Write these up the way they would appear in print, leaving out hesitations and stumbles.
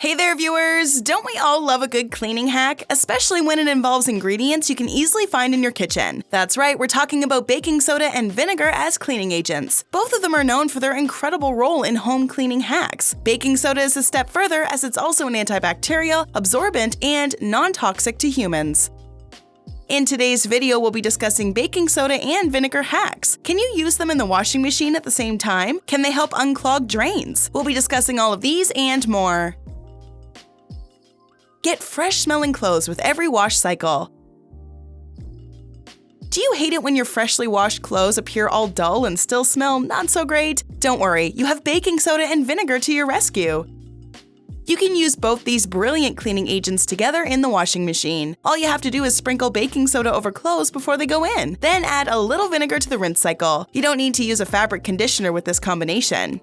Hey there, viewers! Don't we all love a good cleaning hack, especially when it involves ingredients you can easily find in your kitchen? That's right, we're talking about baking soda and vinegar as cleaning agents. Both of them are known for their incredible role in home cleaning hacks. Baking soda is a step further as it's also an antibacterial, absorbent, and non-toxic to humans. In today's video, we'll be discussing baking soda and vinegar hacks. Can you use them in the washing machine at the same time? Can they help unclog drains? We'll be discussing all of these and more. Get fresh-smelling clothes with every wash cycle. Do you hate it when your freshly washed clothes appear all dull and still smell not so great? Don't worry, you have baking soda and vinegar to your rescue. You can use both these brilliant cleaning agents together in the washing machine. All you have to do is sprinkle baking soda over clothes before they go in, then add a little vinegar to the rinse cycle. You don't need to use a fabric conditioner with this combination.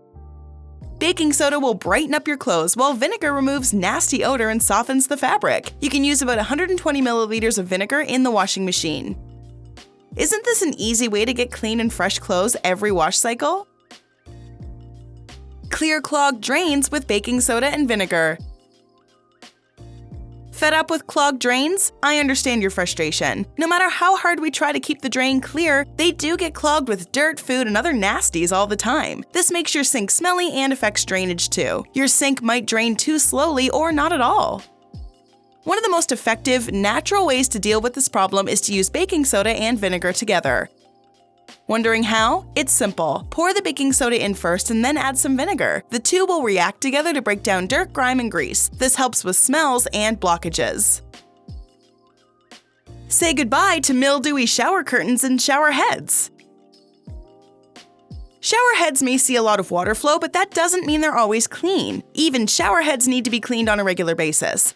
Baking soda will brighten up your clothes, while vinegar removes nasty odor and softens the fabric. You can use about 120 milliliters of vinegar in the washing machine. Isn't this an easy way to get clean and fresh clothes every wash cycle? Clear clogged drains with baking soda and vinegar. Fed up with clogged drains? I understand your frustration. No matter how hard we try to keep the drain clear, they do get clogged with dirt, food, and other nasties all the time. This makes your sink smelly and affects drainage too. Your sink might drain too slowly or not at all. One of the most effective, natural ways to deal with this problem is to use baking soda and vinegar together. Wondering how? It's simple. Pour the baking soda in first and then add some vinegar. The two will react together to break down dirt, grime, and grease. This helps with smells and blockages. Say goodbye to mildewy shower curtains and shower heads. Shower heads may see a lot of water flow, but that doesn't mean they're always clean. Even shower heads need to be cleaned on a regular basis.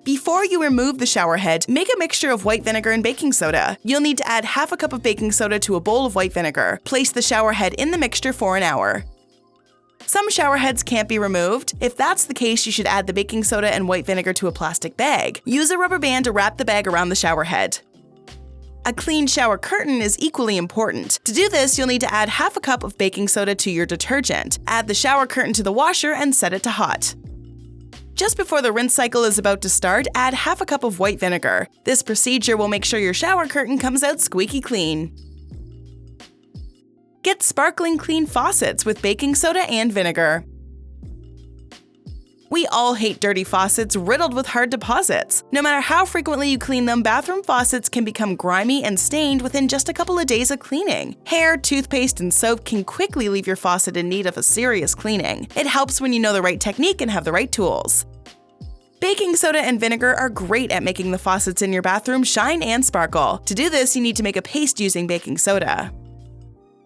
Before you remove the shower head, make a mixture of white vinegar and baking soda. You'll need to add half a cup of baking soda to a bowl of white vinegar. Place the shower head in the mixture for an hour. Some shower heads can't be removed. If that's the case, you should add the baking soda and white vinegar to a plastic bag. Use a rubber band to wrap the bag around the shower head. A clean shower curtain is equally important. To do this, you'll need to add half a cup of baking soda to your detergent. Add the shower curtain to the washer and set it to hot. Just before the rinse cycle is about to start, add half a cup of white vinegar. This procedure will make sure your shower curtain comes out squeaky clean. Get sparkling clean faucets with baking soda and vinegar. We all hate dirty faucets riddled with hard deposits. No matter how frequently you clean them, bathroom faucets can become grimy and stained within just a couple of days of cleaning. Hair, toothpaste, and soap can quickly leave your faucet in need of a serious cleaning. It helps when you know the right technique and have the right tools. Baking soda and vinegar are great at making the faucets in your bathroom shine and sparkle. To do this, you need to make a paste using baking soda.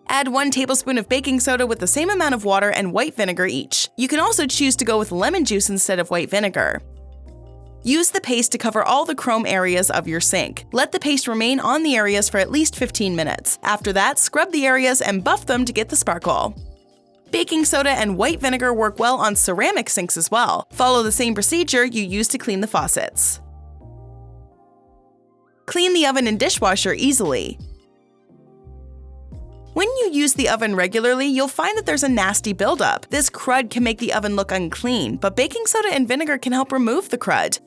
Add 1 tablespoon of baking soda with the same amount of water and white vinegar each. You can also choose to go with lemon juice instead of white vinegar. Use the paste to cover all the chrome areas of your sink. Let the paste remain on the areas for at least 15 minutes. After that, scrub the areas and buff them to get the sparkle. Baking soda and white vinegar work well on ceramic sinks as well. Follow the same procedure you use to clean the faucets. Clean the oven and dishwasher easily. When you use the oven regularly, you'll find that there's a nasty buildup. This crud can make the oven look unclean, but baking soda and vinegar can help remove the crud.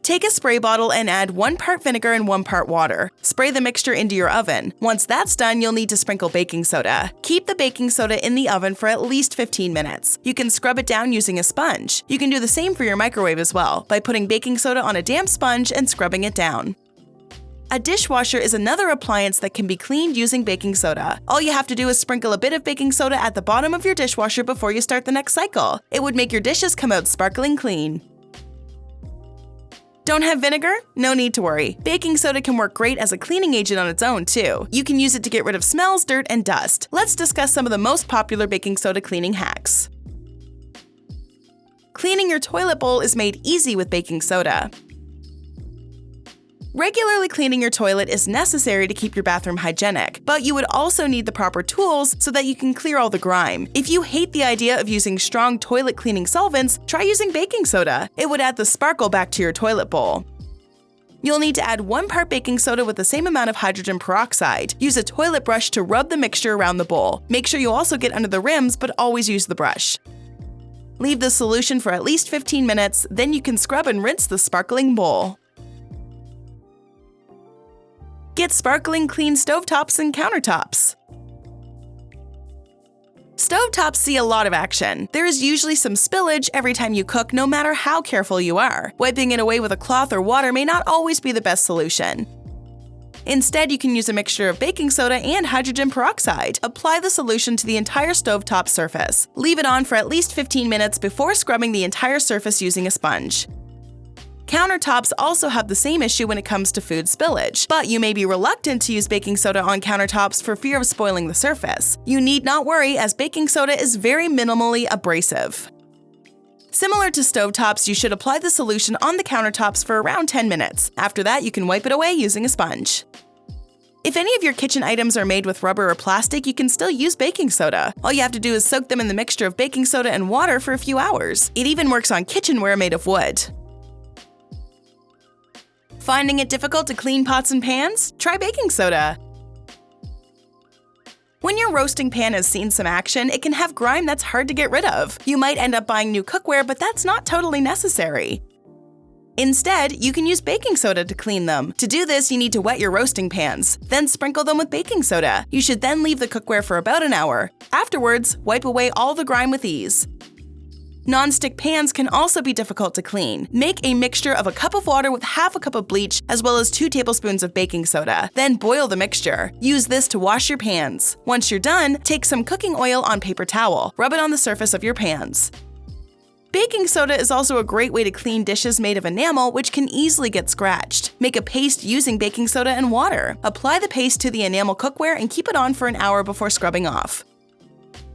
Take a spray bottle and add 1 part vinegar and 1 part water. Spray the mixture into your oven. Once that's done, you'll need to sprinkle baking soda. Keep the baking soda in the oven for at least 15 minutes. You can scrub it down using a sponge. You can do the same for your microwave as well, by putting baking soda on a damp sponge and scrubbing it down. A dishwasher is another appliance that can be cleaned using baking soda. All you have to do is sprinkle a bit of baking soda at the bottom of your dishwasher before you start the next cycle. It would make your dishes come out sparkling clean. Don't have vinegar? No need to worry. Baking soda can work great as a cleaning agent on its own, too. You can use it to get rid of smells, dirt, and dust. Let's discuss some of the most popular baking soda cleaning hacks. Cleaning your toilet bowl is made easy with baking soda. Regularly cleaning your toilet is necessary to keep your bathroom hygienic, but you would also need the proper tools so that you can clear all the grime. If you hate the idea of using strong toilet cleaning solvents, try using baking soda. It would add the sparkle back to your toilet bowl. You'll need to add 1 part baking soda with the same amount of hydrogen peroxide. Use a toilet brush to rub the mixture around the bowl. Make sure you also get under the rims, but always use the brush. Leave the solution for at least 15 minutes, then you can scrub and rinse the sparkling bowl. Get sparkling clean stovetops and countertops. Stovetops see a lot of action. There is usually some spillage every time you cook, no matter how careful you are. Wiping it away with a cloth or water may not always be the best solution. Instead, you can use a mixture of baking soda and hydrogen peroxide. Apply the solution to the entire stovetop surface. Leave it on for at least 15 minutes before scrubbing the entire surface using a sponge. Countertops also have the same issue when it comes to food spillage, but you may be reluctant to use baking soda on countertops for fear of spoiling the surface. You need not worry, as baking soda is very minimally abrasive. Similar to stovetops, you should apply the solution on the countertops for around 10 minutes. After that, you can wipe it away using a sponge. If any of your kitchen items are made with rubber or plastic, you can still use baking soda. All you have to do is soak them in the mixture of baking soda and water for a few hours. It even works on kitchenware made of wood. Finding it difficult to clean pots and pans? Try baking soda. When your roasting pan has seen some action, it can have grime that's hard to get rid of. You might end up buying new cookware, but that's not totally necessary. Instead, you can use baking soda to clean them. To do this, you need to wet your roasting pans, then sprinkle them with baking soda. You should then leave the cookware for about an hour. Afterwards, wipe away all the grime with ease. Non-stick pans can also be difficult to clean. Make a mixture of a cup of water with half a cup of bleach as well as 2 tablespoons of baking soda. Then boil the mixture. Use this to wash your pans. Once you're done, take some cooking oil on paper towel. Rub it on the surface of your pans. Baking soda is also a great way to clean dishes made of enamel, which can easily get scratched. Make a paste using baking soda and water. Apply the paste to the enamel cookware and keep it on for an hour before scrubbing off.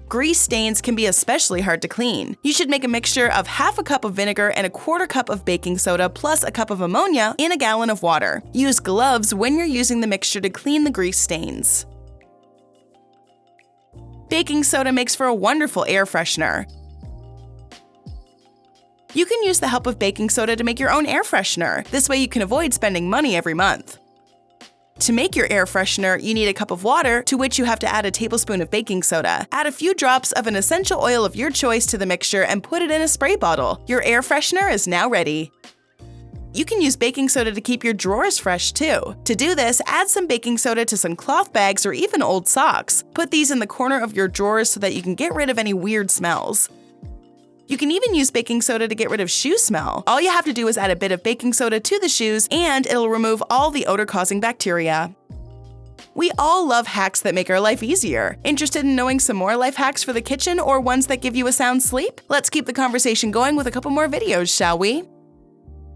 Grease stains can be especially hard to clean. You should make a mixture of half a cup of vinegar and a quarter cup of baking soda plus a cup of ammonia in a gallon of water. Use gloves when you're using the mixture to clean the grease stains. Baking soda makes for a wonderful air freshener. You can use the help of baking soda to make your own air freshener. This way you can avoid spending money every month. To make your air freshener, you need a cup of water, to which you have to add a tablespoon of baking soda. Add a few drops of an essential oil of your choice to the mixture and put it in a spray bottle. Your air freshener is now ready. You can use baking soda to keep your drawers fresh too. To do this, add some baking soda to some cloth bags or even old socks. Put these in the corner of your drawers so that you can get rid of any weird smells. You can even use baking soda to get rid of shoe smell. All you have to do is add a bit of baking soda to the shoes and it'll remove all the odor-causing bacteria. We all love hacks that make our life easier. Interested in knowing some more life hacks for the kitchen or ones that give you a sound sleep? Let's keep the conversation going with a couple more videos, shall we?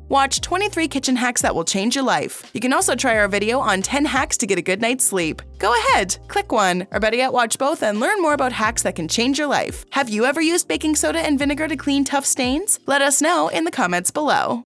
Watch 23 kitchen hacks that will change your life. You can also try our video on 10 hacks to get a good night's sleep. Go ahead, click one, or better yet, watch both and learn more about hacks that can change your life. Have you ever used baking soda and vinegar to clean tough stains? Let us know in the comments below.